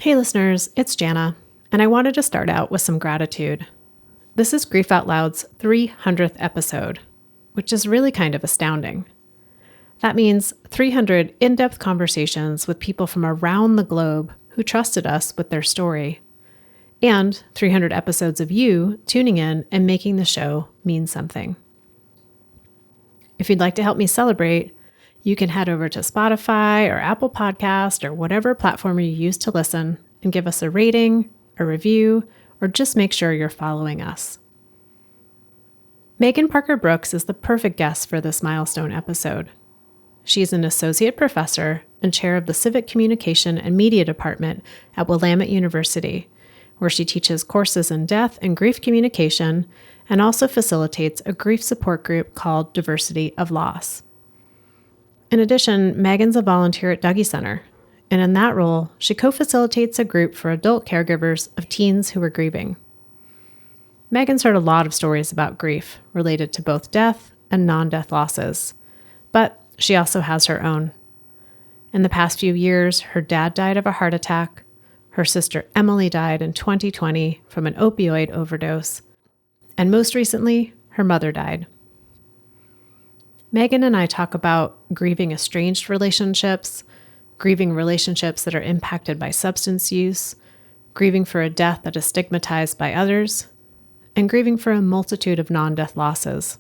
Hey listeners, it's Jana, and I wanted to start out with some gratitude. This is Grief Out Loud's 300th episode, which is really kind of astounding. That means 300 in-depth conversations with people from around the globe who trusted us with their story, and 300 episodes of you tuning in and making the show mean something. If you'd like to help me celebrate, you can head over to Spotify or Apple Podcast or whatever platform you use to listen and give us a rating, a review, or just make sure you're following us. Maegan Parker Brooks is the perfect guest for this milestone episode. She's an associate professor and chair of the Civic Communication and Media Department at Willamette University, where she teaches courses in death and grief communication and also facilitates a grief support group called Diversity of Loss. In addition, Megan's a volunteer at Dougy Center, and in that role, she co-facilitates a group for adult caregivers of teens who are grieving. Megan's heard a lot of stories about grief related to both death and non-death losses, but she also has her own. In the past few years, her dad died of a heart attack, her sister Emily died in 2020 from an opioid overdose, and most recently, her mother died. Megan and I talk about grieving estranged relationships, grieving relationships that are impacted by substance use, grieving for a death that is stigmatized by others, and grieving for a multitude of non-death losses.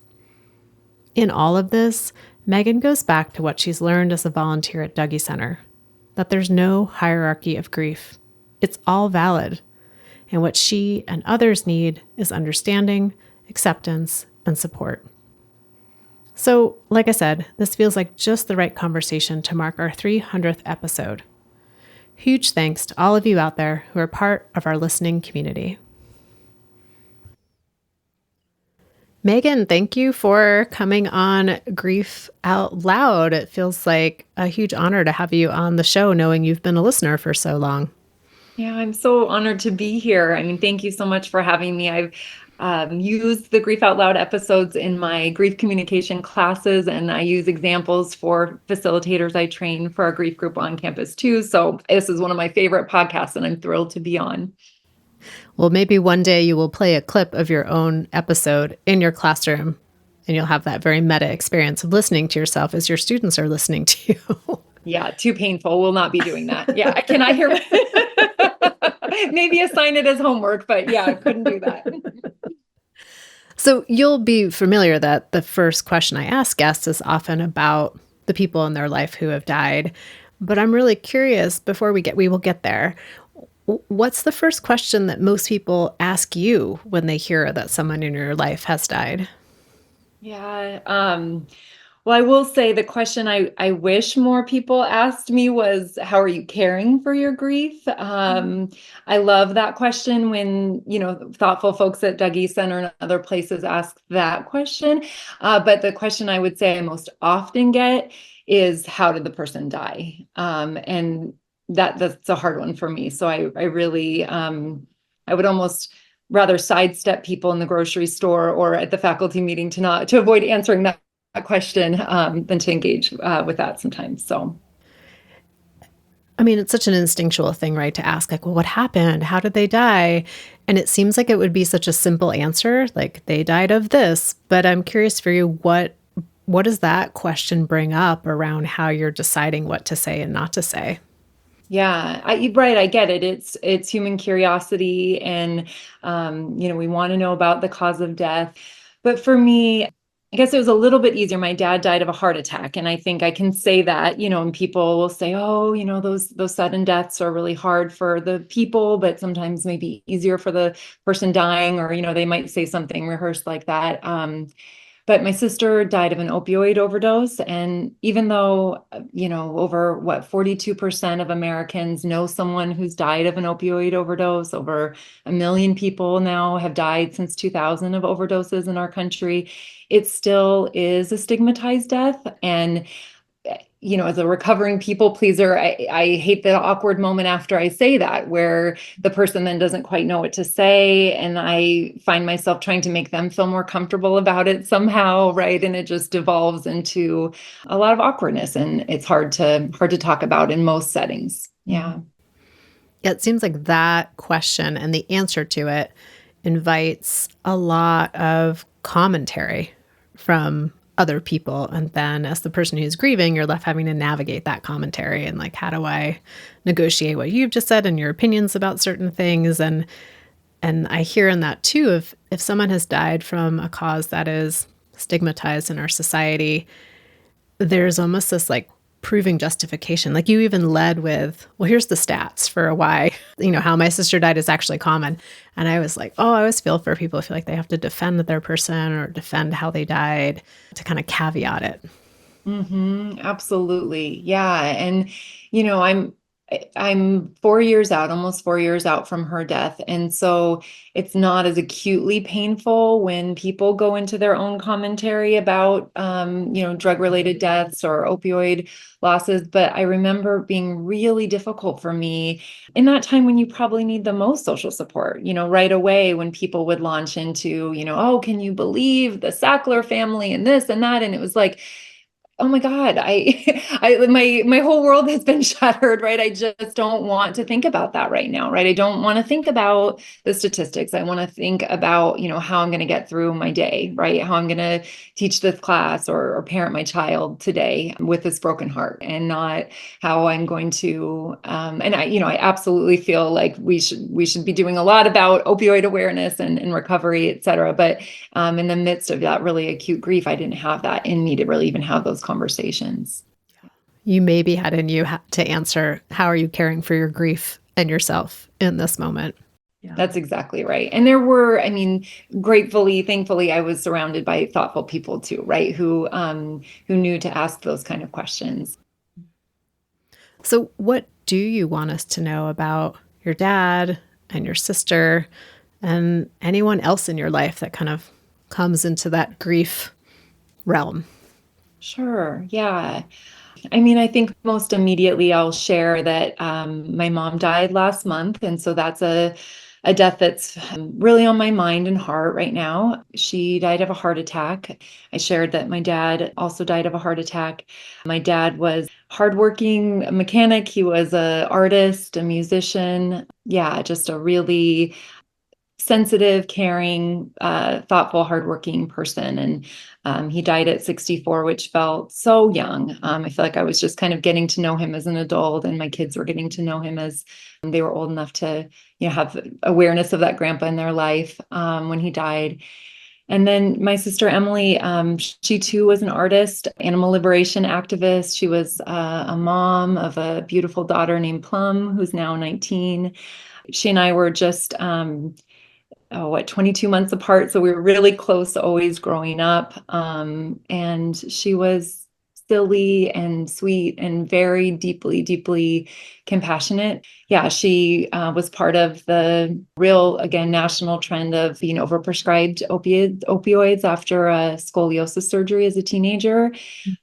In all of this, Megan goes back to what she's learned as a volunteer at Dougy Center, that there's no hierarchy of grief. It's all valid, and what she and others need is understanding, acceptance, and support. So, like I said, this feels like just the right conversation to mark our 300th episode. Huge thanks to all of you out there who are part of our listening community. Megan, thank you for coming on Grief Out Loud. It feels like a huge honor to have you on the show, knowing you've been a listener for so long. Yeah, I'm so honored to be here. I mean, thank you so much for having me. I've used the Grief Out Loud episodes in my grief communication classes, and I use examples for facilitators I train for our grief group on campus too. So this is one of my favorite podcasts, and I'm thrilled to be on. Well, maybe one day you will play a clip of your own episode in your classroom, and you'll have that very meta experience of listening to yourself as your students are listening to you. Yeah, too painful. We'll not be doing that. Yeah, can I hear? Maybe assign it as homework, but yeah, I couldn't do that. So you'll be familiar that the first question I ask guests is often about the people in their life who have died. But I'm really curious, before we will get there, what's the first question that most people ask you when they hear that someone in your life has died? Yeah. Well, I will say the question I wish more people asked me was, how are you caring for your grief? I love that question when, thoughtful folks at Dougy Center and other places ask that question. But the question I would say I most often get is, how did the person die? And that's a hard one for me. So I really, I would almost rather sidestep people in the grocery store or at the faculty meeting to avoid answering that question than to engage with that sometimes. So, I mean, it's such an instinctual thing, right? To ask like, well, what happened? How did they die? And it seems like it would be such a simple answer, like they died of this. But I'm curious for you, what does that question bring up around how you're deciding what to say and not to say? Yeah, right. I get it. It's human curiosity, and we want to know about the cause of death. But for me, I guess it was a little bit easier. My dad died of a heart attack, and I think I can say that, and people will say, oh, those sudden deaths are really hard for the people, but sometimes maybe easier for the person dying, or, they might say something rehearsed like that. But my sister died of an opioid overdose. And even though, over 42% of Americans know someone who's died of an opioid overdose, over 1 million people now have died since 2000 of overdoses in our country, it still is a stigmatized death. And as a recovering people pleaser, I hate the awkward moment after I say that, where the person then doesn't quite know what to say. And I find myself trying to make them feel more comfortable about it somehow, right? And it just devolves into a lot of awkwardness, and it's hard to talk about in most settings. Yeah. It seems like that question and the answer to it invites a lot of commentary from other people. And then as the person who's grieving, you're left having to navigate that commentary and like, how do I negotiate what you've just said and your opinions about certain things? And I hear in that too, if someone has died from a cause that is stigmatized in our society, there's almost this like proving justification. Like you even led with, well, here's the stats for why, how my sister died is actually common. And I was like, oh, I always feel for people who feel like they have to defend their person or defend how they died to kind of caveat it. Absolutely. Yeah. And, I'm 4 years out, almost 4 years out from her death. And so it's not as acutely painful when people go into their own commentary about, drug-related deaths or opioid losses. But I remember being really difficult for me in that time when you probably need the most social support, right away when people would launch into, oh, can you believe the Sackler family and this and that? And it was like, oh my God, my whole world has been shattered, right? I just don't want to think about that right now, right? I don't want to think about the statistics. I want to think about, how I'm going to get through my day, right? How I'm going to teach this class or parent my child today with this broken heart, and not how I'm going to, and I absolutely feel like we should be doing a lot about opioid awareness and recovery, et cetera. But in the midst of that really acute grief, I didn't have that in me to really even have those conversations. You maybe had in you to answer, how are you caring for your grief and yourself in this moment? Yeah. That's exactly right. And there were, gratefully, thankfully, I was surrounded by thoughtful people too, right? Who knew to ask those kind of questions. So what do you want us to know about your dad and your sister and anyone else in your life that kind of comes into that grief realm? Sure. Yeah. I think most immediately I'll share that my mom died last month. And so that's a death that's really on my mind and heart right now. She died of a heart attack. I shared that my dad also died of a heart attack. My dad was hardworking mechanic. He was an artist, a musician. Yeah, just a really sensitive, caring, thoughtful, hardworking person. And he died at 64, which felt so young. I feel like I was just kind of getting to know him as an adult, and my kids were getting to know him as they were old enough to, have awareness of that grandpa in their life when he died. And then my sister Emily, she too was an artist, animal liberation activist. She was a mom of a beautiful daughter named Plum, who's now 19. She and I were just 22 months apart. So we were really close always growing up. And she was silly and sweet and very deeply, deeply compassionate. Yeah, she was part of the real, again, national trend of being overprescribed opioids after a scoliosis surgery as a teenager.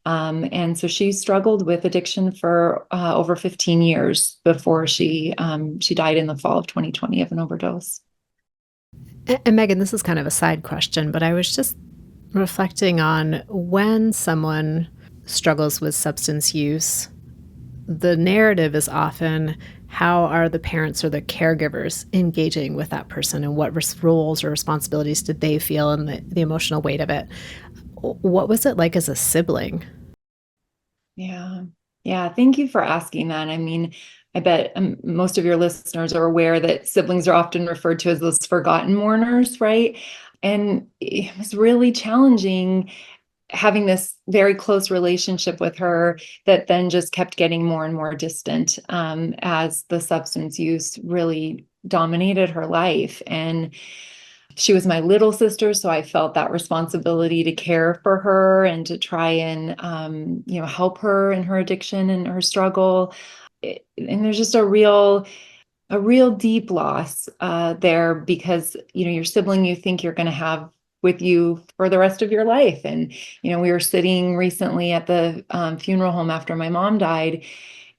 And so she struggled with addiction for over 15 years before she died in the fall of 2020 of an overdose. And Maegan, this is kind of a side question, but I was just reflecting on when someone struggles with substance use, the narrative is often, how are the parents or the caregivers engaging with that person, and what roles or responsibilities did they feel, and the emotional weight of it? What was it like as a sibling? Yeah. Yeah. Thank you for asking that. I bet most of your listeners are aware that siblings are often referred to as those forgotten mourners, right? And it was really challenging having this very close relationship with her that then just kept getting more and more distant as the substance use really dominated her life. And she was my little sister, so I felt that responsibility to care for her and to try and help her in her addiction and her struggle. And there's just a real deep loss there, because your sibling you think you're going to have with you for the rest of your life. And we were sitting recently at the funeral home after my mom died,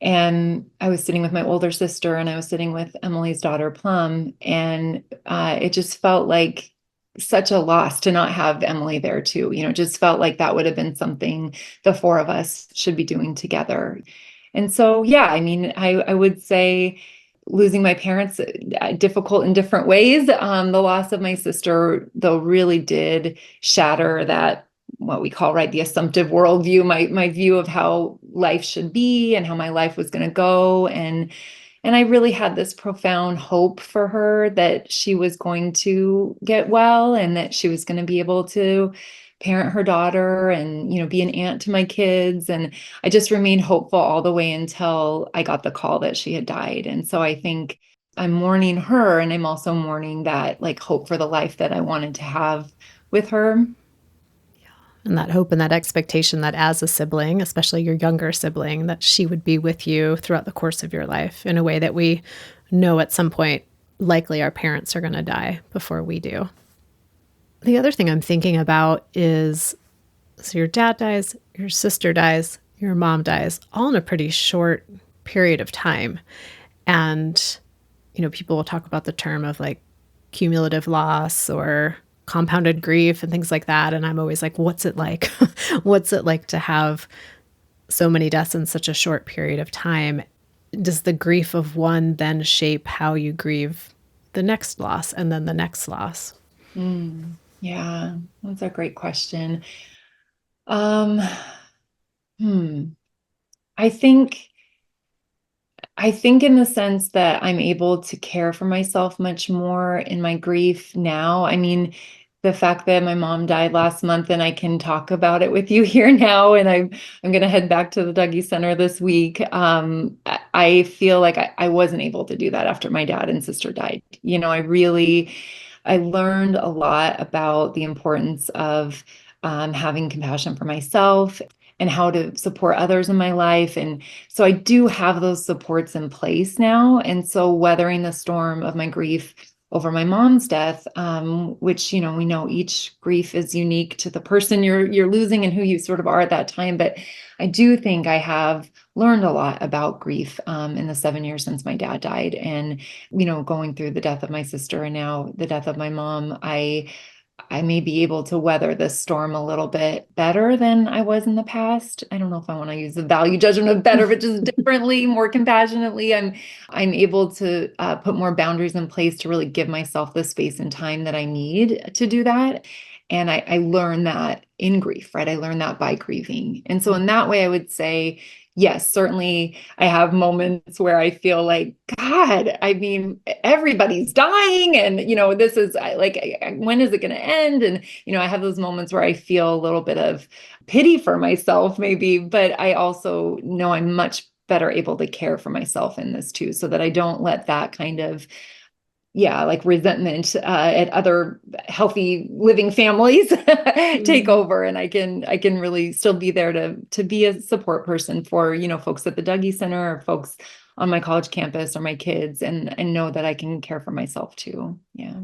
and I was sitting with my older sister, and I was sitting with Emily's daughter Plum, and it just felt like such a loss to not have Emily there too. It just felt like that would have been something the four of us should be doing together. And so, yeah, I would say losing my parents difficult in different ways. The loss of my sister, though, really did shatter that, what we call, right, the assumptive worldview, my view of how life should be and how my life was going to go. And I really had this profound hope for her that she was going to get well and that she was going to be able to parent her daughter and, be an aunt to my kids. And I just remained hopeful all the way until I got the call that she had died. And so I think I'm mourning her, and I'm also mourning that, like, hope for the life that I wanted to have with her. And that hope and that expectation that as a sibling, especially your younger sibling, that she would be with you throughout the course of your life in a way that we know at some point, likely our parents are going to die before we do. The other thing I'm thinking about is, so your dad dies, your sister dies, your mom dies, all in a pretty short period of time. And, people will talk about the term of like cumulative loss or compounded grief and things like that. And I'm always like, what's it like? What's it like to have so many deaths in such a short period of time? Does the grief of one then shape how you grieve the next loss and then the next loss? Yeah, that's a great question. I think in the sense that I'm able to care for myself much more in my grief now. I mean, the fact that my mom died last month and I can talk about it with you here now, and I'm going to head back to the Dougy Center this week. I feel like I wasn't able to do that after my dad and sister died. I learned a lot about the importance of having compassion for myself and how to support others in my life. And so I do have those supports in place now. And so weathering the storm of my grief over my mom's death, which, we know each grief is unique to the person you're losing and who you sort of are at that time. But I do think I have learned a lot about grief in the 7 years since my dad died. And, going through the death of my sister and now the death of my mom, I may be able to weather this storm a little bit better than I was in the past. I don't know if I want to use the value judgment of better, but just differently, more compassionately. I'm able to put more boundaries in place to really give myself the space and time that I need to do that. And I learned that in grief, right? I learned that by grieving. And so in that way, I would say, yes, certainly I have moments where I feel like, God, I mean, everybody's dying. And, this is like, when is it going to end? And, I have those moments where I feel a little bit of pity for myself, maybe, but I also know I'm much better able to care for myself in this too, so that I don't let that kind of like resentment at other healthy living families take over, and I can really still be there to be a support person for folks at the Dougy Center or folks on my college campus or my kids, and know that I can care for myself too. Yeah.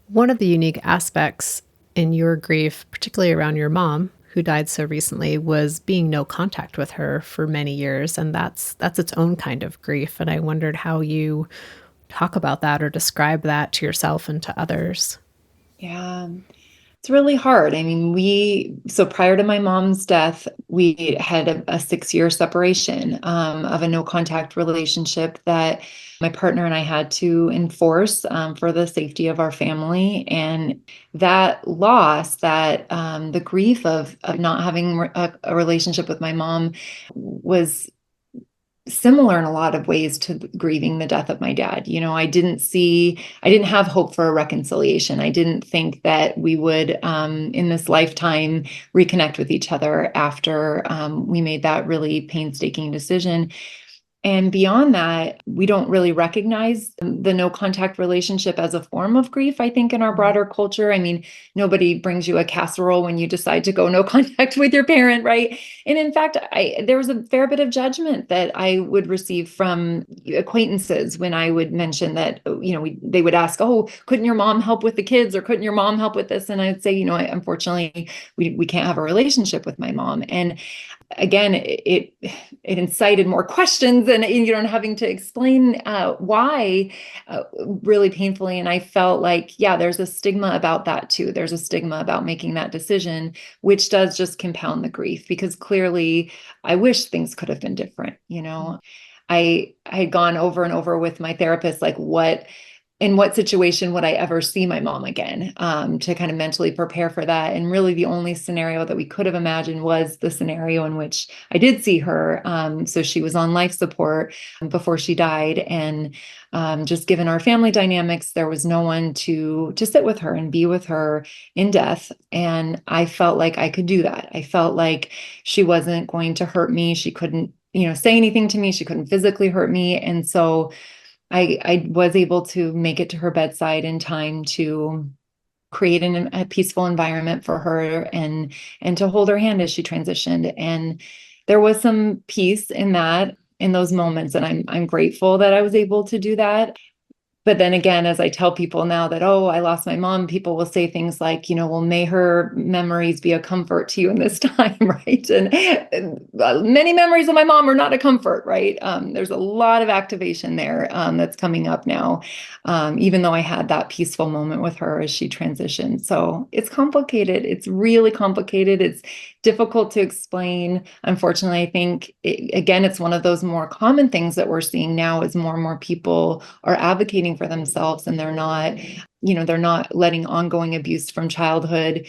One of the unique aspects in your grief, particularly around your mom, who died so recently, was being no contact with her for many years. And that's its own kind of grief. And I wondered how you talk about that or describe that to yourself and to others. Yeah. It's really hard. I mean, so prior to my mom's death, we had a 6-year separation of a no contact relationship that my partner and I had to enforce for the safety of our family. And that loss, the grief of not having a relationship with my mom was similar in a lot of ways to grieving the death of my dad. I didn't have hope for a reconciliation. I didn't think that we would, in this lifetime, reconnect with each other after we made that really painstaking decision. And beyond that, we don't really recognize the no contact relationship as a form of grief, I think, in our broader culture. I mean, nobody brings you a casserole when you decide to go no contact with your parent, right? And in fact, there was a fair bit of judgment that I would receive from acquaintances when I would mention that, they would ask, oh, couldn't your mom help with the kids, or couldn't your mom help with this? And I'd say, unfortunately, we can't have a relationship with my mom. And again, it incited more questions and, having to explain why really painfully. And I felt like, there's a stigma about that too. There's a stigma about making that decision, which does just compound the grief, because clearly I wish things could have been different. I had gone over and over with my therapist, like in what situation would I ever see my mom again, to kind of mentally prepare for that. And really the only scenario that we could have imagined was the scenario in which I did see her. So she was on life support before she died. And just given our family dynamics, there was no one to sit with her and be with her in death. And I felt like I could do that. I felt like she wasn't going to hurt me. She couldn't, say anything to me. She couldn't physically hurt me. And so I was able to make it to her bedside in time to create a peaceful environment for her and to hold her hand as she transitioned. And there was some peace in those moments. And I'm grateful that I was able to do that. But then again, as I tell people now that, oh, I lost my mom, people will say things like, well, may her memories be a comfort to you in this time, right? And many memories of my mom are not a comfort, right? There's a lot of activation there that's coming up now, even though I had that peaceful moment with her as she transitioned. So it's complicated. It's really complicated. It's difficult to explain. Unfortunately, I think, again, it's one of those more common things that we're seeing now as more and more people are advocating for themselves, and they're not letting ongoing abuse from childhood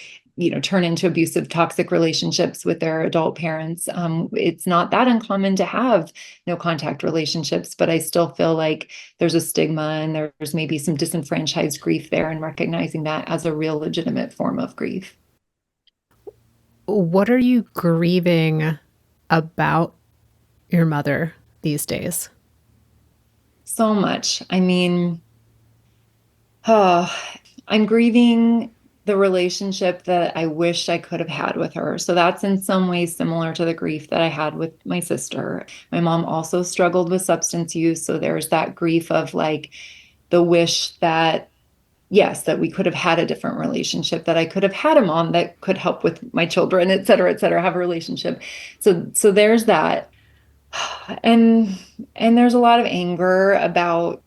turn into abusive, toxic relationships with their adult parents. It's not that uncommon to have no contact relationships, but I still feel like there's a stigma and there's maybe some disenfranchised grief there, and recognizing that as a real legitimate form of grief. What are you grieving about your mother these days? So much. I mean, I'm grieving the relationship that I wish I could have had with her. So that's in some ways similar to the grief that I had with my sister. My mom also struggled with substance use. So there's that grief of like the wish that, yes, that we could have had a different relationship, that I could have had a mom that could help with my children, et cetera, have a relationship. So there's that. And there's a lot of anger about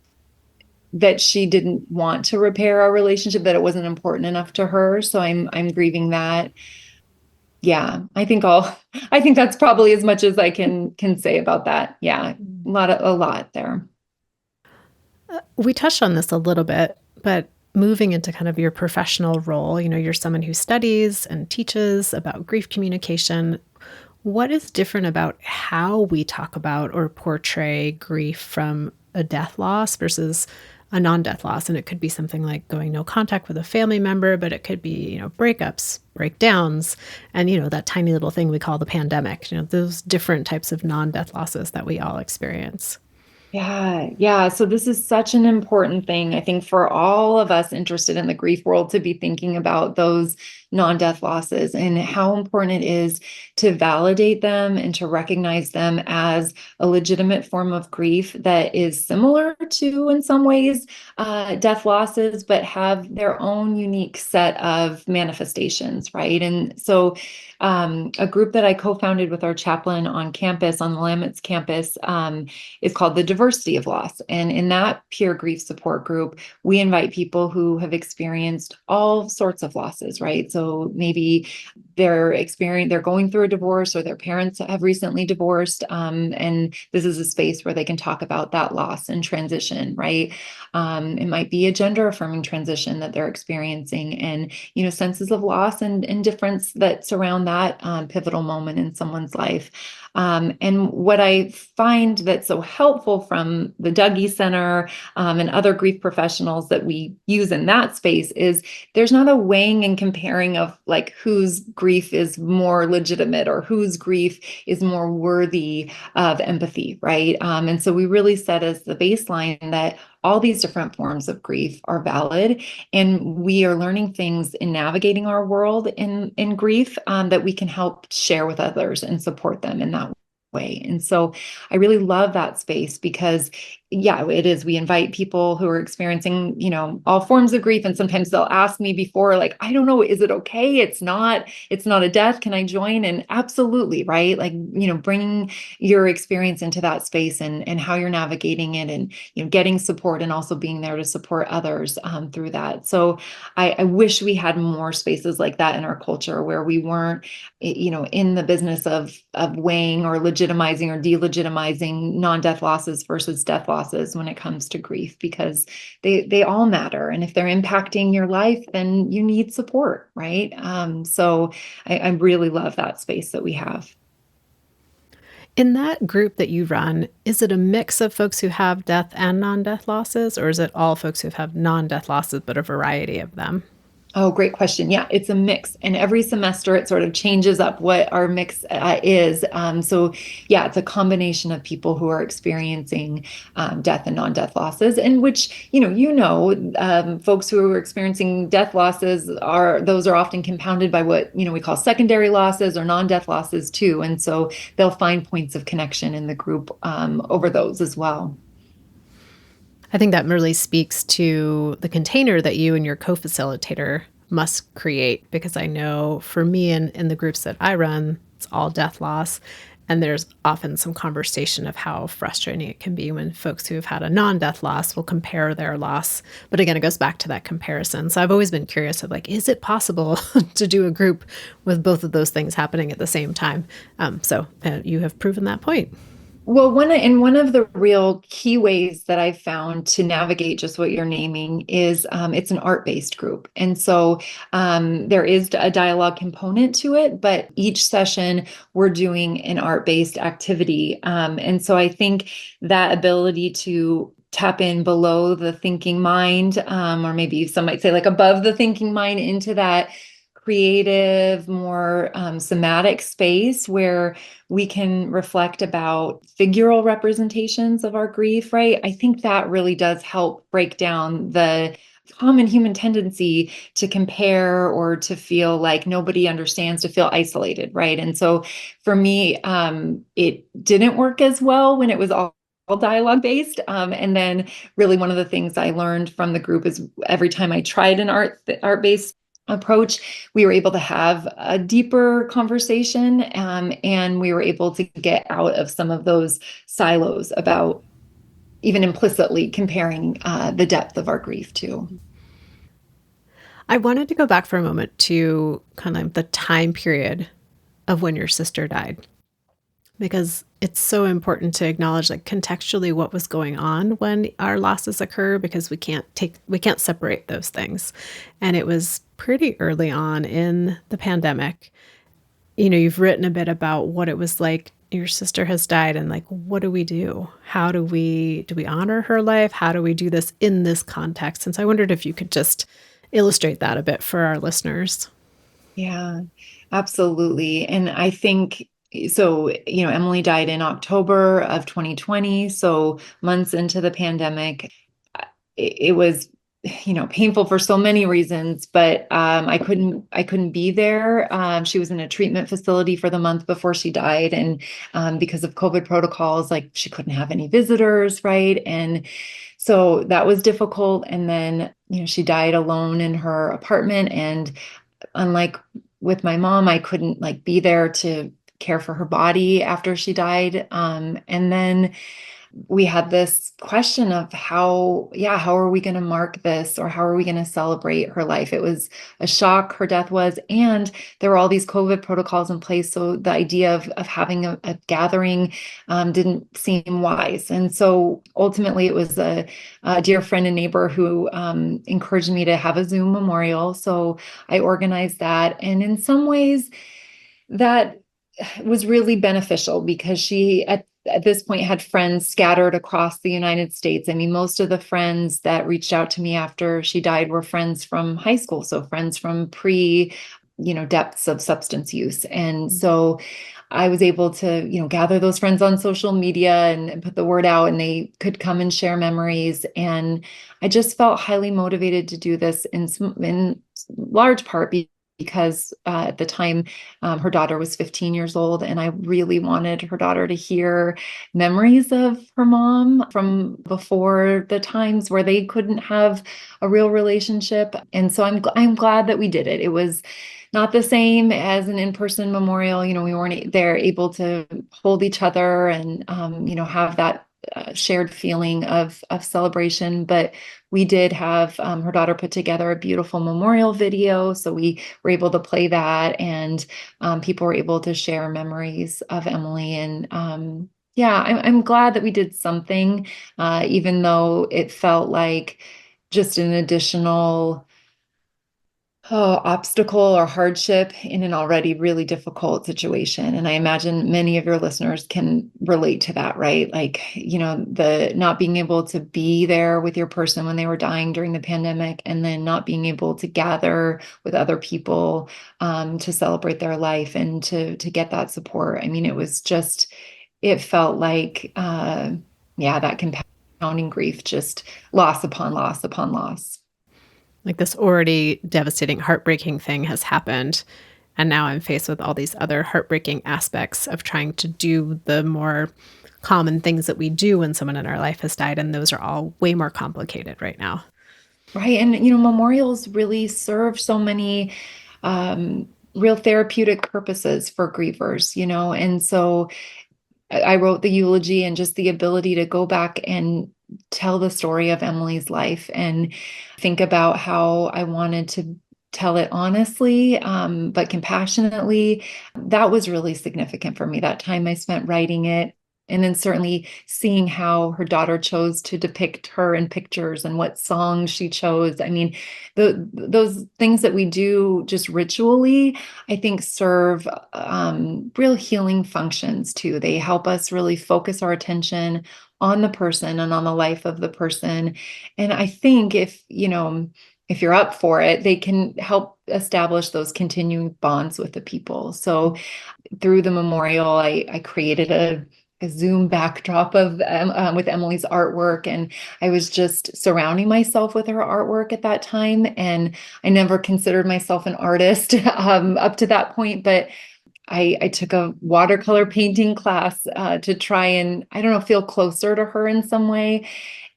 that she didn't want to repair our relationship, that it wasn't important enough to her. So I'm grieving that. Yeah, I think that's probably as much as I can say about that. Yeah, a lot there. We touched on this a little bit, but moving into kind of your professional role, you're someone who studies and teaches about grief communication. What is different about how we talk about or portray grief from a death loss versus a non-death loss? And it could be something like going no contact with a family member, but it could be, breakups, breakdowns, and, that tiny little thing we call the pandemic, those different types of non-death losses that we all experience. Yeah. So this is such an important thing, I think, for all of us interested in the grief world, to be thinking about those non-death losses and how important it is to validate them and to recognize them as a legitimate form of grief that is similar to, in some ways, death losses, but have their own unique set of manifestations, right? And so a group that I co-founded with our chaplain on campus, on the Willamette's campus, is called the Diversity of Loss. And in that peer grief support group, we invite people who have experienced all sorts of losses, right? So maybe they're going through a divorce, or their parents have recently divorced. And this is a space where they can talk about that loss and transition, right? It might be a gender affirming transition that they're experiencing, and, senses of loss and difference that surround that pivotal moment in someone's life. And what I find that's so helpful from the Dougy Center and other grief professionals that we use in that space is there's not a weighing and comparing of like whose grief is more legitimate or whose grief is more worthy of empathy, right? And so we really set as the baseline that all these different forms of grief are valid, and we are learning things in navigating our world in grief that we can help share with others and support them in that way. And so I really love that space because yeah, it is. We invite people who are experiencing, all forms of grief. And sometimes they'll ask me before, like, I don't know, is it okay? It's not a death. Can I join? And absolutely, right? Like, bringing your experience into that space and how you're navigating it and, getting support and also being there to support others through that. So I wish we had more spaces like that in our culture where we weren't, in the business of weighing or legitimizing or delegitimizing non-death losses versus death losses when it comes to grief, because they all matter. And if they're impacting your life, then you need support, right? So I really love that space that we have. In that group that you run, is it a mix of folks who have death and non-death losses, or is it all folks who have non-death losses, but a variety of them? Oh, great question. Yeah, it's a mix. And every semester it sort of changes up what our mix is. So, yeah, it's a combination of people who are experiencing death and non-death losses, and which, folks who are experiencing death losses those are often compounded by what, we call secondary losses or non-death losses too. And so they'll find points of connection in the group over those as well. I think that really speaks to the container that you and your co-facilitator must create, because I know for me and in the groups that I run, it's all death loss. And there's often some conversation of how frustrating it can be when folks who have had a non-death loss will compare their loss. But again, it goes back to that comparison. So I've always been curious of, like, is it possible to do a group with both of those things happening at the same time? So you have proven that point. Well, one of the real key ways that I've found to navigate just what you're naming is it's an art-based group. And so there is a dialogue component to it, but each session we're doing an art-based activity. And so I think that ability to tap in below the thinking mind, or maybe some might say like above the thinking mind, into that creative, more somatic space where we can reflect about figural representations of our grief, right? I think that really does help break down the common human tendency to compare or to feel like nobody understands, to feel isolated, right? And so for me, it didn't work as well when it was all dialogue based. And then really one of the things I learned from the group is every time I tried an art-based approach, we were able to have a deeper conversation, and we were able to get out of some of those silos about even implicitly comparing the depth of our grief too. I wanted to go back for a moment to kind of the time period of when your sister died, because it's so important to acknowledge, like, contextually what was going on when our losses occur, because we can't separate those things. And it was pretty early on in the pandemic. You've written a bit about what it was like. Your sister has died, and, like, what do we do? How do we honor her life? How do we do this in this context? And so I wondered if you could just illustrate that a bit for our listeners. Yeah, absolutely. And I think so, Emily died in October of 2020. So months into the pandemic, it was, painful for so many reasons, but I couldn't be there. She was in a treatment facility for the month before she died. And because of COVID protocols, like, she couldn't have any visitors, right? And so that was difficult. And then, she died alone in her apartment. And unlike with my mom, I couldn't, like, be there to care for her body after she died. And then we had this question of how are we going to mark this, or how are we going to celebrate her life? It was a shock, her death was, and there were all these COVID protocols in place. So the idea of having a gathering didn't seem wise. And so ultimately it was a dear friend and neighbor who encouraged me to have a Zoom memorial. So I organized that. And in some ways that was really beneficial, because she at this point had friends scattered across the United States. I mean, most of the friends that reached out to me after she died were friends from high school. So friends from depths of substance use. And so I was able to, gather those friends on social media and put the word out, and they could come and share memories. And I just felt highly motivated to do this in large part because at the time, her daughter was 15 years old, and I really wanted her daughter to hear memories of her mom from before the times where they couldn't have a real relationship. And so I'm glad that we did it. It was not the same as an in-person memorial. We weren't there able to hold each other and have that shared feeling of celebration, but we did have her daughter put together a beautiful memorial video, so we were able to play that, and people were able to share memories of Emily. And yeah, I'm glad that we did something, even though it felt like just an additional obstacle or hardship in an already really difficult situation. And I imagine many of your listeners can relate to that, right? Like, the not being able to be there with your person when they were dying during the pandemic, and then not being able to gather with other people to celebrate their life and to get that support. I mean, it felt like, that compounding grief, just loss upon loss upon loss. Like this already devastating, heartbreaking thing has happened. And now I'm faced with all these other heartbreaking aspects of trying to do the more common things that we do when someone in our life has died. And those are all way more complicated right now. Right. And, memorials really serve so many real therapeutic purposes for grievers, and so I wrote the eulogy, and just the ability to go back and tell the story of Emily's life and think about how I wanted to tell it honestly, but compassionately. That was really significant for me, that time I spent writing it. And then certainly seeing how her daughter chose to depict her in pictures and what songs she chose. I mean, those things that we do just ritually, I think serve real healing functions too. They help us really focus our attention on the person and on the life of the person. And I think if you're up for it, they can help establish those continuing bonds with the people. So through the memorial, I created a Zoom backdrop of with Emily's artwork, and I was just surrounding myself with her artwork at that time. And I never considered myself an artist up to that point, but I took a watercolor painting class to try and, I don't know, feel closer to her in some way.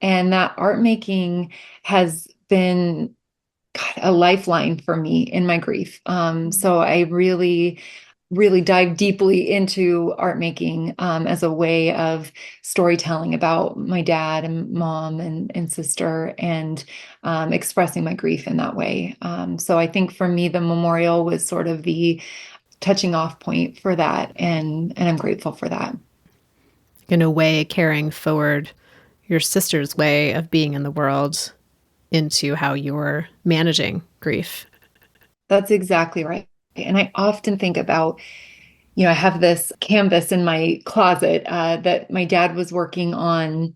And that art making has been a lifeline for me in my grief. So I really dive deeply into art making as a way of storytelling about my dad and mom and sister, and expressing my grief in that way. So I think for me, the memorial was sort of the touching off point for that. And I'm grateful for that. In a way, carrying forward your sister's way of being in the world into how you're managing grief. That's exactly right. And I often think about, I have this canvas in my closet that my dad was working on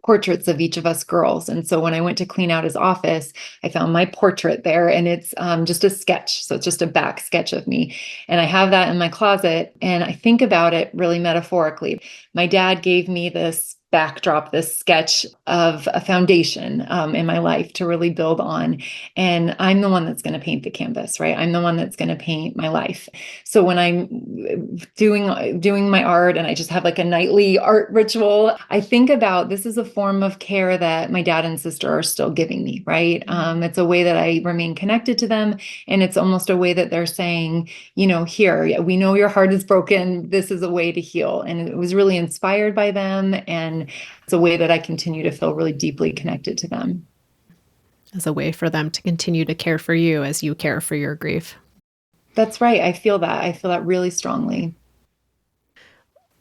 portraits of each of us girls. And so when I went to clean out his office, I found my portrait there, and it's just a sketch. So it's just a back sketch of me. And I have that in my closet. And I think about it really metaphorically. My dad gave me this backdrop, this sketch of a foundation in my life to really build on. And I'm the one that's going to paint the canvas, right? I'm the one that's going to paint my life. So when I'm doing my art, and I just have like a nightly art ritual, I think about, this is a form of care that my dad and sister are still giving me, right? It's a way that I remain connected to them. And it's almost a way that they're saying, here, we know your heart is broken. This is a way to heal. And it was really inspired by them. And it's a way that I continue to feel really deeply connected to them. As a way for them to continue to care for you as you care for your grief. That's right. I feel that. I feel that really strongly.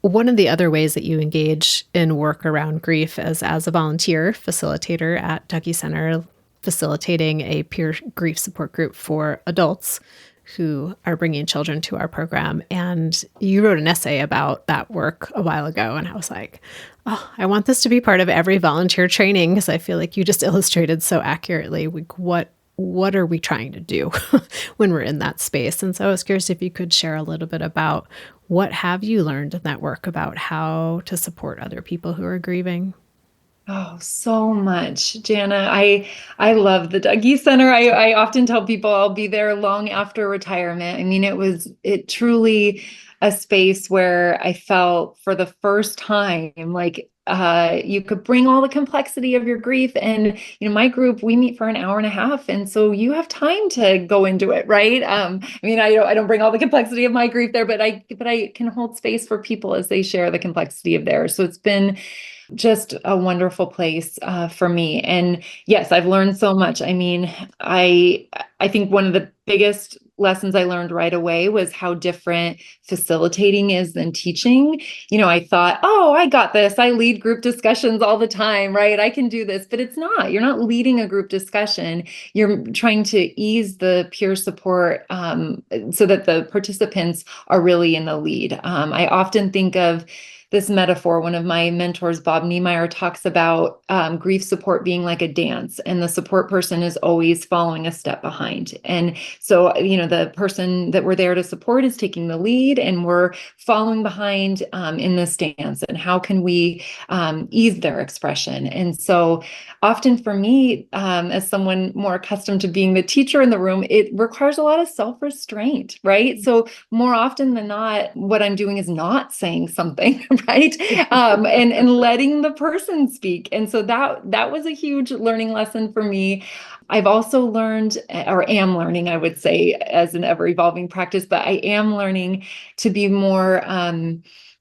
One of the other ways that you engage in work around grief is as a volunteer facilitator at Dougy Center, facilitating a peer grief support group for adults who are bringing children to our program. And you wrote an essay about that work a while ago. And I was like, oh, I want this to be part of every volunteer training, because I feel like you just illustrated so accurately what are we trying to do when we're in that space. And so I was curious if you could share a little bit about what have you learned in that work about how to support other people who are grieving? Oh, so much, Jana. I love the Dougy Center. I often tell people I'll be there long after retirement. I mean, it truly a space where I felt for the first time like you could bring all the complexity of your grief. And my group, we meet for an hour and a half, and so you have time to go into it, right? I mean, I don't bring all the complexity of my grief there, but I can hold space for people as they share the complexity of theirs. So it's been just a wonderful place for me. And yes, I've learned so much. I mean, I think one of the biggest lessons I learned right away was how different facilitating is than teaching. I thought, oh, I got this. I lead group discussions all the time, right? I can do this, but it's not. You're not leading a group discussion. You're trying to ease the peer support so that the participants are really in the lead. I often think of this metaphor. One of my mentors, Bob Niemeyer, talks about grief support being like a dance, and the support person is always following a step behind. And so, the person that we're there to support is taking the lead, and we're following behind in this dance. And how can we ease their expression? And so, often for me, as someone more accustomed to being the teacher in the room, it requires a lot of self-restraint, right? So more often than not, what I'm doing is not saying something, right? And letting the person speak. And so that was a huge learning lesson for me. I've also learned, or am learning, I would say, as an ever evolving practice, but I am learning to be more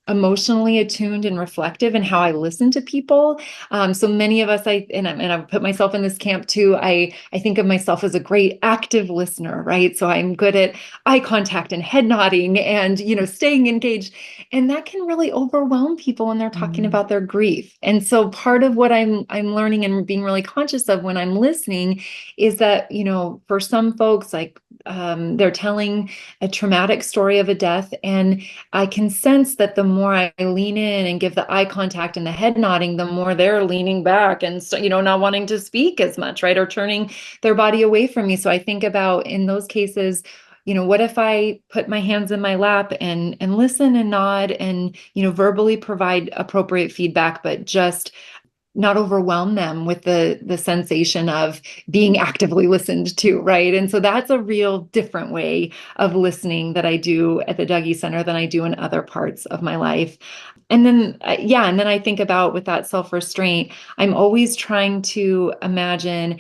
emotionally attuned and reflective in how I listen to people. So many of us, I've put myself in this camp too. I think of myself as a great active listener, right? So I'm good at eye contact and head nodding and, staying engaged. And that can really overwhelm people when they're talking about their grief. And so part of what I'm learning and being really conscious of when I'm listening is that, for some folks, like they're telling a traumatic story of a death, and I can sense that the more I lean in and give the eye contact and the head nodding, the more they're leaning back and, not wanting to speak as much, right? Or turning their body away from me. So I think about in those cases, what if I put my hands in my lap and listen and nod and, verbally provide appropriate feedback, but just not overwhelm them with the sensation of being actively listened to, right? And so that's a real different way of listening that I do at the Dougy Center than I do in other parts of my life. And then, and then I think about with that self-restraint, I'm always trying to imagine,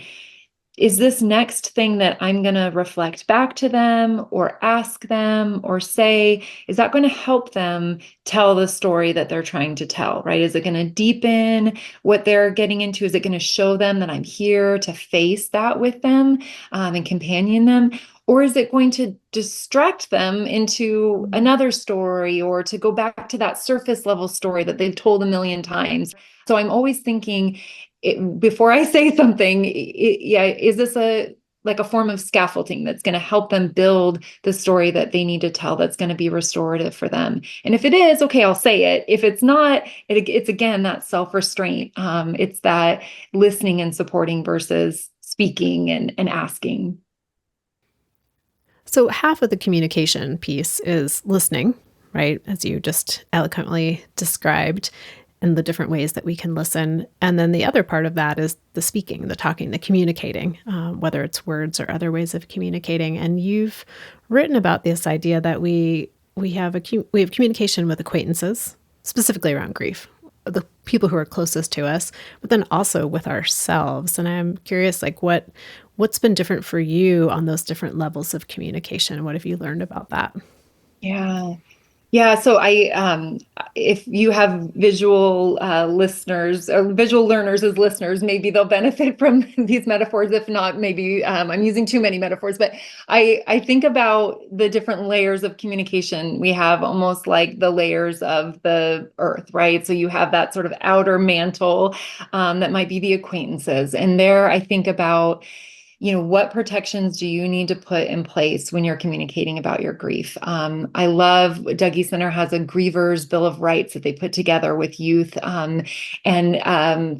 is this next thing that I'm going to reflect back to them or ask them or say, is that going to help them tell the story that they're trying to tell, right? Is it going to deepen what they're getting into? Is it going to show them that I'm here to face that with them and companion them? Or is it going to distract them into another story or to go back to that surface level story that they've told a million times? So I'm always thinking, before I say something, is this like a form of scaffolding that's going to help them build the story that they need to tell that's going to be restorative for them? And if it is, okay, I'll say it. If it's not, it's again that self-restraint. It's that listening and supporting versus speaking and asking. So half of the communication piece is listening, right? As you just eloquently described, and the different ways that we can listen. And then the other part of that is the speaking, the talking, the communicating, whether it's words or other ways of communicating. And you've written about this idea that we have communication with acquaintances, specifically around grief, the people who are closest to us, but then also with ourselves. And I'm curious, like what's been different for you on those different levels of communication? What have you learned about that? Yeah. Yeah, so if you have visual listeners or visual learners as listeners, maybe they'll benefit from these metaphors. If not, maybe I'm using too many metaphors. But I think about the different layers of communication we have, almost like the layers of the earth, right? So you have that sort of outer mantle that might be the acquaintances, and there I think about what protections do you need to put in place when you're communicating about your grief? I love Dougy Center has a grievers bill of rights that they put together with youth, and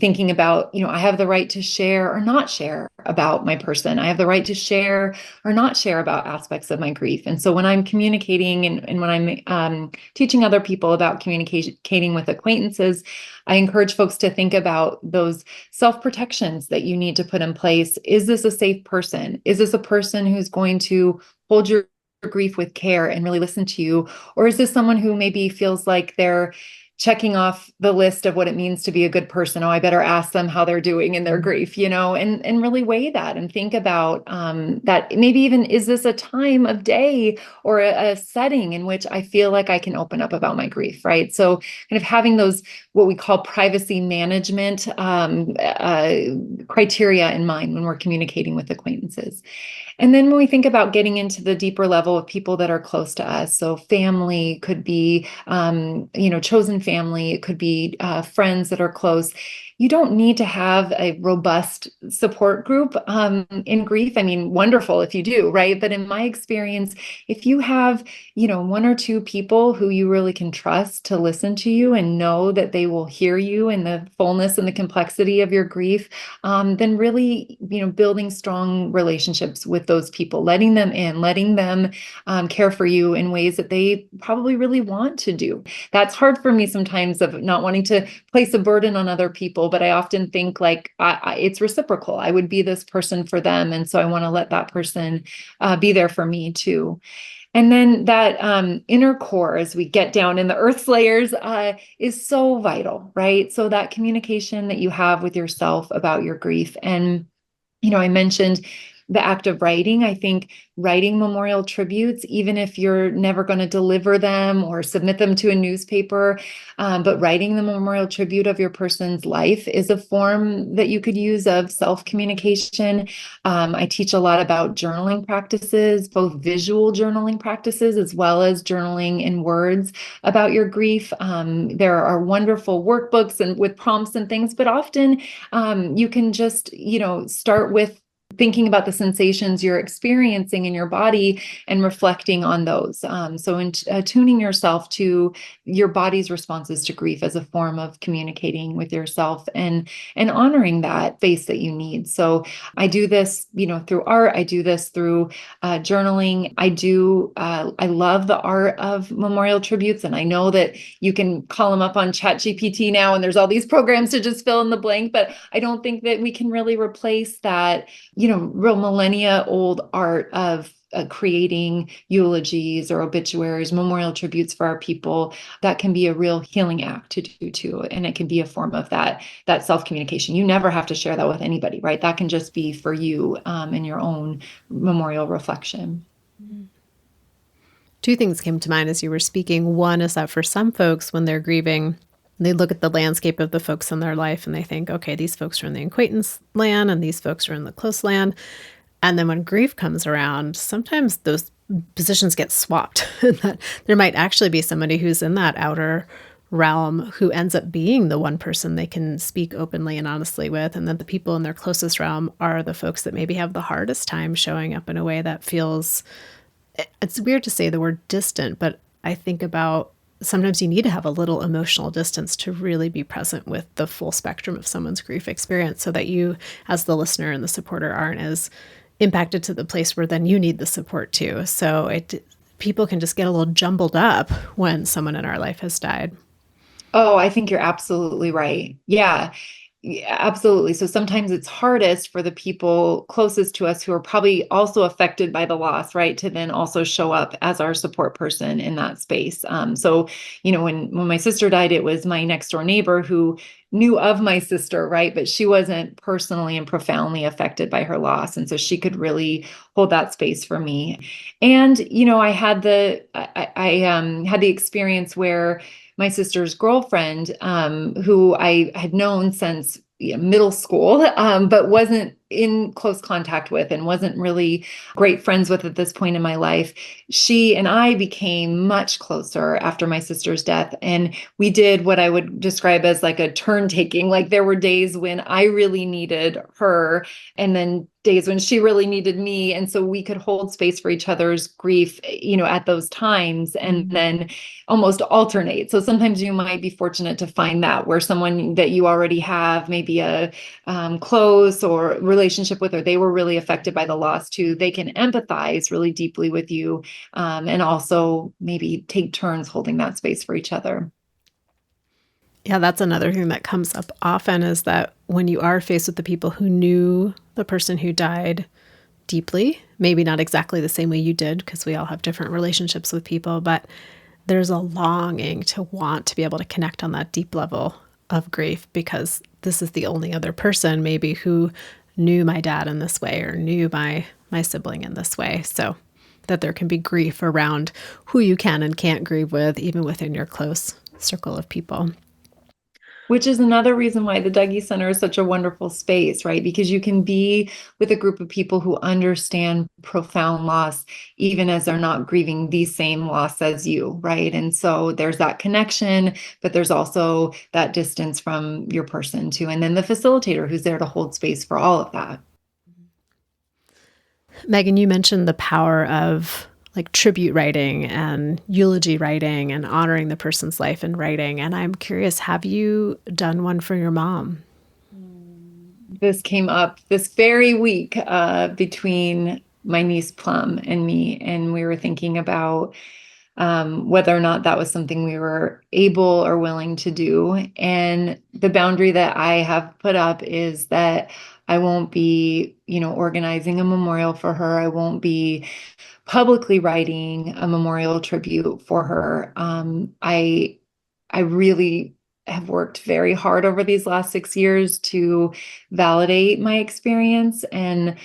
thinking about, I have the right to share or not share about my person. I have the right to share or not share about aspects of my grief. And so when I'm communicating and when I'm teaching other people about communicating with acquaintances, I encourage folks to think about those self-protections that you need to put in place. Is this a safe person? Is this a person who's going to hold your grief with care and really listen to you? Or is this someone who maybe feels like they're checking off the list of what it means to be a good person? Oh, I better ask them how they're doing in their grief, and really weigh that and think about that. Maybe even, is this a time of day or a setting in which I feel like I can open up about my grief, right? So kind of having those, what we call privacy management criteria in mind when we're communicating with acquaintances. And then when we think about getting into the deeper level of people that are close to us, so family could be, chosen family, it could be friends that are close. You don't need to have a robust support group in grief. I mean, wonderful if you do, right? But in my experience, if you have, one or two people who you really can trust to listen to you and know that they will hear you in the fullness and the complexity of your grief, then really, building strong relationships with those people, letting them in, letting them care for you in ways that they probably really want to do. That's hard for me sometimes, of not wanting to place a burden on other people, but I often think like it's reciprocal. I would be this person for them. And so I want to let that person be there for me too. And then that inner core, as we get down in the earth's layers, is so vital, right? So that communication that you have with yourself about your grief. And, I mentioned the act of writing. I think writing memorial tributes, even if you're never going to deliver them or submit them to a newspaper, but writing the memorial tribute of your person's life is a form that you could use of self-communication. I teach a lot about journaling practices, both visual journaling practices as well as journaling in words about your grief. There are wonderful workbooks and with prompts and things, but often you can just, start with thinking about the sensations you're experiencing in your body and reflecting on those. So attuning yourself to your body's responses to grief as a form of communicating with yourself and honoring that space that you need. So I do this, through art. I do this through journaling. I love the art of memorial tributes. And I know that you can call them up on ChatGPT now, and there's all these programs to just fill in the blank, but I don't think that we can really replace that, real millennia old art of creating eulogies or obituaries, memorial tributes for our people. That can be a real healing act to do too. And it can be a form of that self-communication. You never have to share that with anybody, right? That can just be for you and your own memorial reflection. Two things came to mind as you were speaking. One is that for some folks, when they're grieving, they look at the landscape of the folks in their life and they think, okay, these folks are in the acquaintance land and these folks are in the close land. And then when grief comes around, sometimes those positions get swapped. That there might actually be somebody who's in that outer realm who ends up being the one person they can speak openly and honestly with. And then the people in their closest realm are the folks that maybe have the hardest time showing up in a way that feels, it's weird to say the word distant, but I think about sometimes you need to have a little emotional distance to really be present with the full spectrum of someone's grief experience so that you, as the listener and the supporter, aren't as impacted to the place where then you need the support too. So people can just get a little jumbled up when someone in our life has died. Oh, I think you're absolutely right. Yeah. Yeah, absolutely. So sometimes it's hardest for the people closest to us who are probably also affected by the loss, right? To then also show up as our support person in that space. So, when my sister died, it was my next door neighbor who knew of my sister, right? But she wasn't personally and profoundly affected by her loss. And so she could really hold that space for me. And, I had had the experience where my sister's girlfriend, who I had known since middle school, but wasn't in close contact with and wasn't really great friends with at this point in my life, she and I became much closer after my sister's death. And we did what I would describe as like a turn taking. Like there were days when I really needed her, and then days when she really needed me. And so we could hold space for each other's grief, at those times, and then almost alternate. So sometimes you might be fortunate to find that where someone that you already have maybe a close or relationship with, or they were really affected by the loss too, they can empathize really deeply with you, and also maybe take turns holding that space for each other. Yeah, that's another thing that comes up often, is that when you are faced with the people who knew the person who died deeply, maybe not exactly the same way you did, because we all have different relationships with people, but there's a longing to want to be able to connect on that deep level of grief, because this is the only other person maybe who knew my dad in this way or knew my sibling in this way. So that there can be grief around who you can and can't grieve with, even within your close circle of people. Which is another reason why the Dougy Center is such a wonderful space, right? Because you can be with a group of people who understand profound loss, even as they're not grieving the same loss as you, right? And so there's that connection, but there's also that distance from your person too. And then the facilitator who's there to hold space for all of that. Maegan, you mentioned the power of like tribute writing and eulogy writing and honoring the person's life in writing. And I'm curious, have you done one for your mom? This came up this very week between my niece Plum and me, and we were thinking about whether or not that was something we were able or willing to do. And the boundary that I have put up is that I won't be, organizing a memorial for her. I won't be publicly writing a memorial tribute for her. I really have worked very hard over these last 6 years to validate my experience. And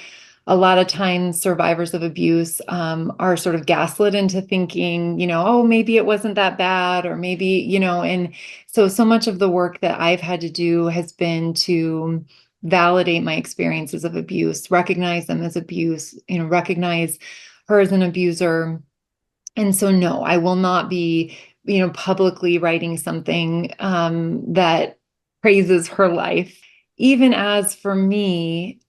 a lot of times survivors of abuse are sort of gaslit into thinking, oh, maybe it wasn't that bad, or maybe, and so much of the work that I've had to do has been to validate my experiences of abuse, recognize them as abuse, recognize her as an abuser. And so, no, I will not be, publicly writing something that praises her life. Even as for me,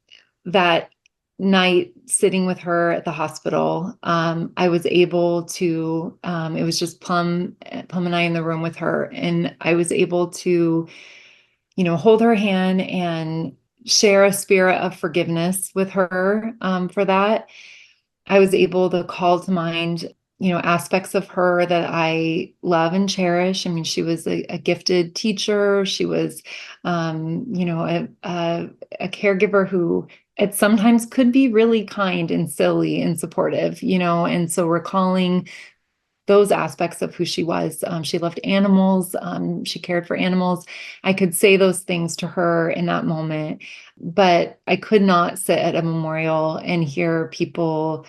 that night sitting with her at the hospital, I was able to, it was just Plum and I in the room with her, and I was able to, hold her hand and share a spirit of forgiveness with her for that. I was able to call to mind, aspects of her that I love and cherish. I mean, she was a gifted teacher. She was, a caregiver who at sometimes could be really kind and silly and supportive, and so recalling those aspects of who she was. She loved animals. She cared for animals. I could say those things to her in that moment, but I could not sit at a memorial and hear people,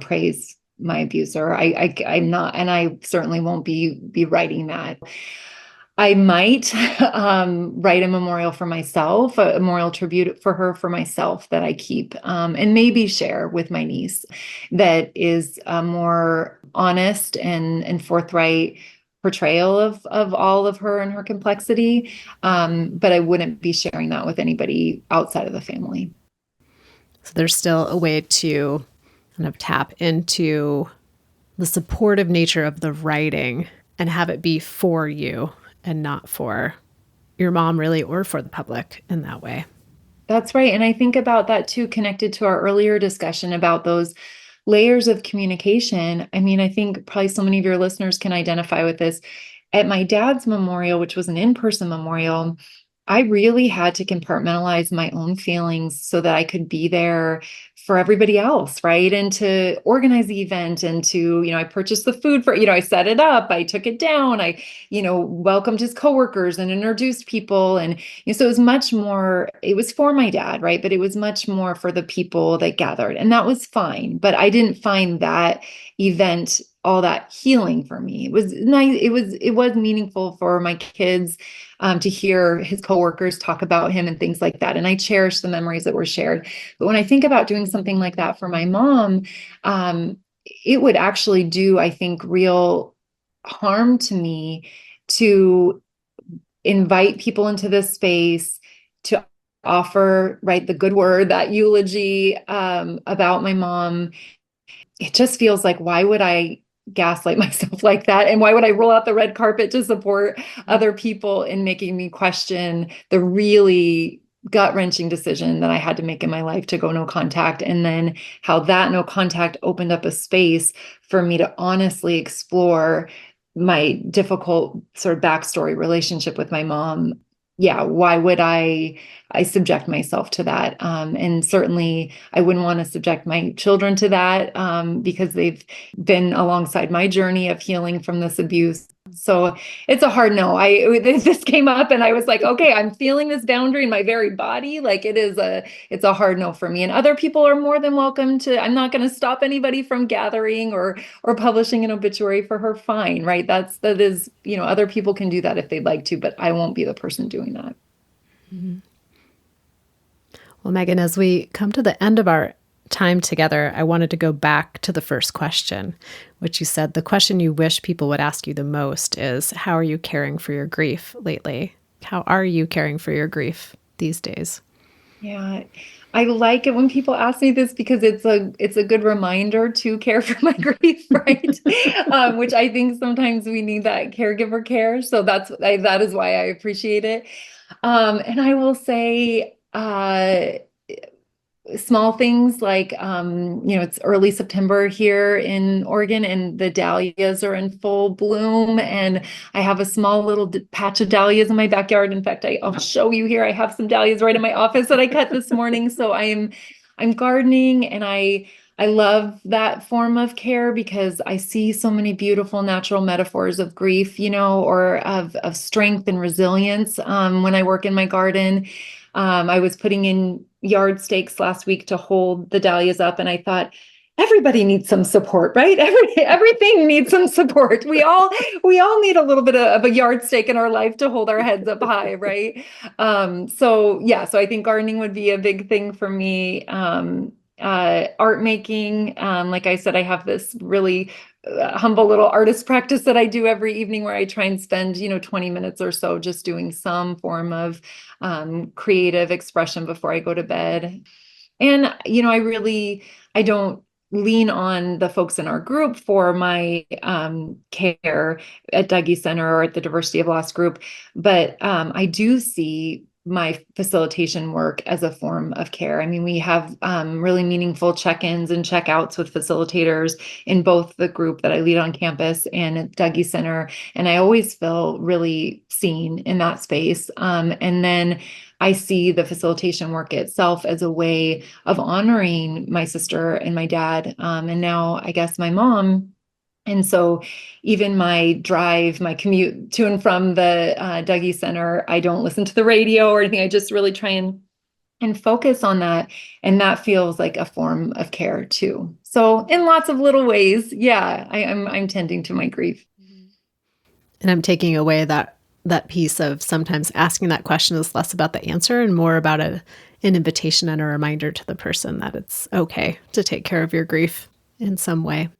praise my abuser. I'm not, and I certainly won't be writing that. I might write a memorial for myself, a memorial tribute for her for myself that I keep, and maybe share with my niece, that is a more honest and forthright portrayal of all of her and her complexity. But I wouldn't be sharing that with anybody outside of the family. So there's still a way to kind of tap into the supportive nature of the writing and have it be for you and not for your mom really, or for the public in that way. That's right. And I think about that too, connected to our earlier discussion about those layers of communication. I mean, I think probably so many of your listeners can identify with this. At my dad's memorial, which was an in-person memorial, I really had to compartmentalize my own feelings so that I could be there for everybody else, right? And to organize the event, and to, I purchased the food for, I set it up, I took it down, I, welcomed his coworkers and introduced people. And so it was much more, it was for my dad, right? But it was much more for the people that gathered, and that was fine. But I didn't find that, event all that healing for me. It was nice. It was meaningful for my kids to hear his coworkers talk about him and things like that. And I cherish the memories that were shared. But when I think about doing something like that for my mom, it would actually do, I think, real harm to me to invite people into this space, to offer, right, the good word, that eulogy about my mom. It just feels like, why would I gaslight myself like that? And why would I roll out the red carpet to support other people in making me question the really gut-wrenching decision that I had to make in my life to go no contact? And then how that no contact opened up a space for me to honestly explore my difficult sort of backstory relationship with my mom. Yeah, why would I subject myself to that? And certainly I wouldn't want to subject my children to that because they've been alongside my journey of healing from this abuse. So it's a hard no. This came up and I was like, okay, I'm feeling this boundary in my very body. Like it's a hard no for me. And other people are more than welcome to. I'm not going to stop anybody from gathering or publishing an obituary for her. Fine, right? That is, other people can do that if they'd like to, but I won't be the person doing that. Mm-hmm. Well, Maegan, as we come to the end of our time together, I wanted to go back to the first question, which you said the question you wish people would ask you the most is, how are you caring for your grief lately? How are you caring for your grief these days? Yeah, I like it when people ask me this because it's a good reminder to care for my grief, right? Which I think sometimes we need that caregiver care. So that is why I appreciate it. And I will say, small things like, it's early September here in Oregon and the dahlias are in full bloom. And I have a small little patch of dahlias in my backyard. In fact, I'll show you here. I have some dahlias right in my office that I cut this morning. So I'm gardening and I love that form of care because I see so many beautiful natural metaphors of grief, or of strength and resilience when I work in my garden. I was putting in yard stakes last week to hold the dahlias up, and I thought, everybody needs some support, right? Everything needs some support. We all need a little bit of a yard stake in our life to hold our heads up high, right? So I think gardening would be a big thing for me. Art making, like I said, I have this really humble little artist practice that I do every evening where I try and spend 20 minutes or so just doing some form of creative expression before I go to bed. And I don't lean on the folks in our group for my care at Dougy Center or at the Diversity of Loss group, but I do see my facilitation work as a form of care. I mean, we have really meaningful check-ins and check-outs with facilitators in both the group that I lead on campus and at Dougy Center. And I always feel really seen in that space. And then I see the facilitation work itself as a way of honoring my sister and my dad, and now I guess my mom. And so even my drive, my commute to and from the Dougy Center, I don't listen to the radio or anything. I just really try and focus on that. And that feels like a form of care too. So in lots of little ways, yeah, I'm tending to my grief. And I'm taking away that piece of sometimes asking that question is less about the answer and more about an invitation and a reminder to the person that it's okay to take care of your grief in some way.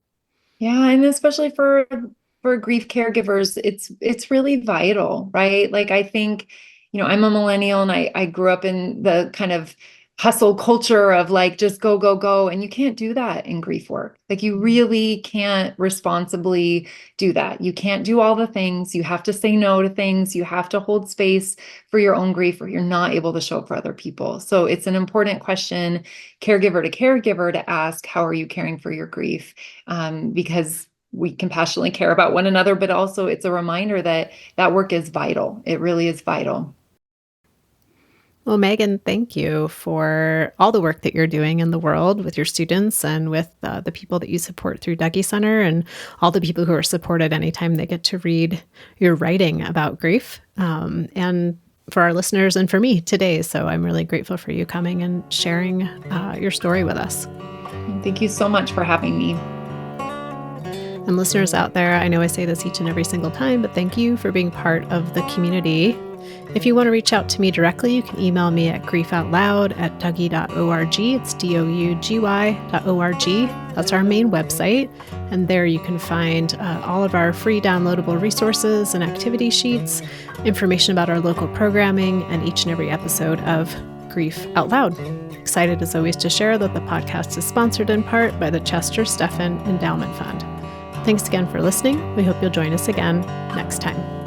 Yeah, and especially for grief caregivers, it's really vital, right? Like I think, I'm a millennial and I grew up in the kind of hustle culture of like just go, go, go. And you can't do that in grief work. Like you really can't responsibly do that. You can't do all the things. You have to say no to things. You have to hold space for your own grief or you're not able to show up for other people. So it's an important question, caregiver to caregiver, to ask, how are you caring for your grief? Because we compassionately care about one another, but also it's a reminder that work is vital. It really is vital. Well, Maegan, thank you for all the work that you're doing in the world with your students and with the people that you support through Dougy Center and all the people who are supported anytime they get to read your writing about grief, and for our listeners and for me today. So I'm really grateful for you coming and sharing your story with us. Thank you so much for having me. And listeners out there, I know I say this each and every single time, but thank you for being part of the community. If you want to reach out to me directly, you can email me at griefoutloud@dougy.org. It's dougy.org. That's our main website. And there you can find all of our free downloadable resources and activity sheets, information about our local programming, and each and every episode of Grief Out Loud. Excited as always to share that the podcast is sponsored in part by the Chester Stephan Endowment Fund. Thanks again for listening. We hope you'll join us again next time.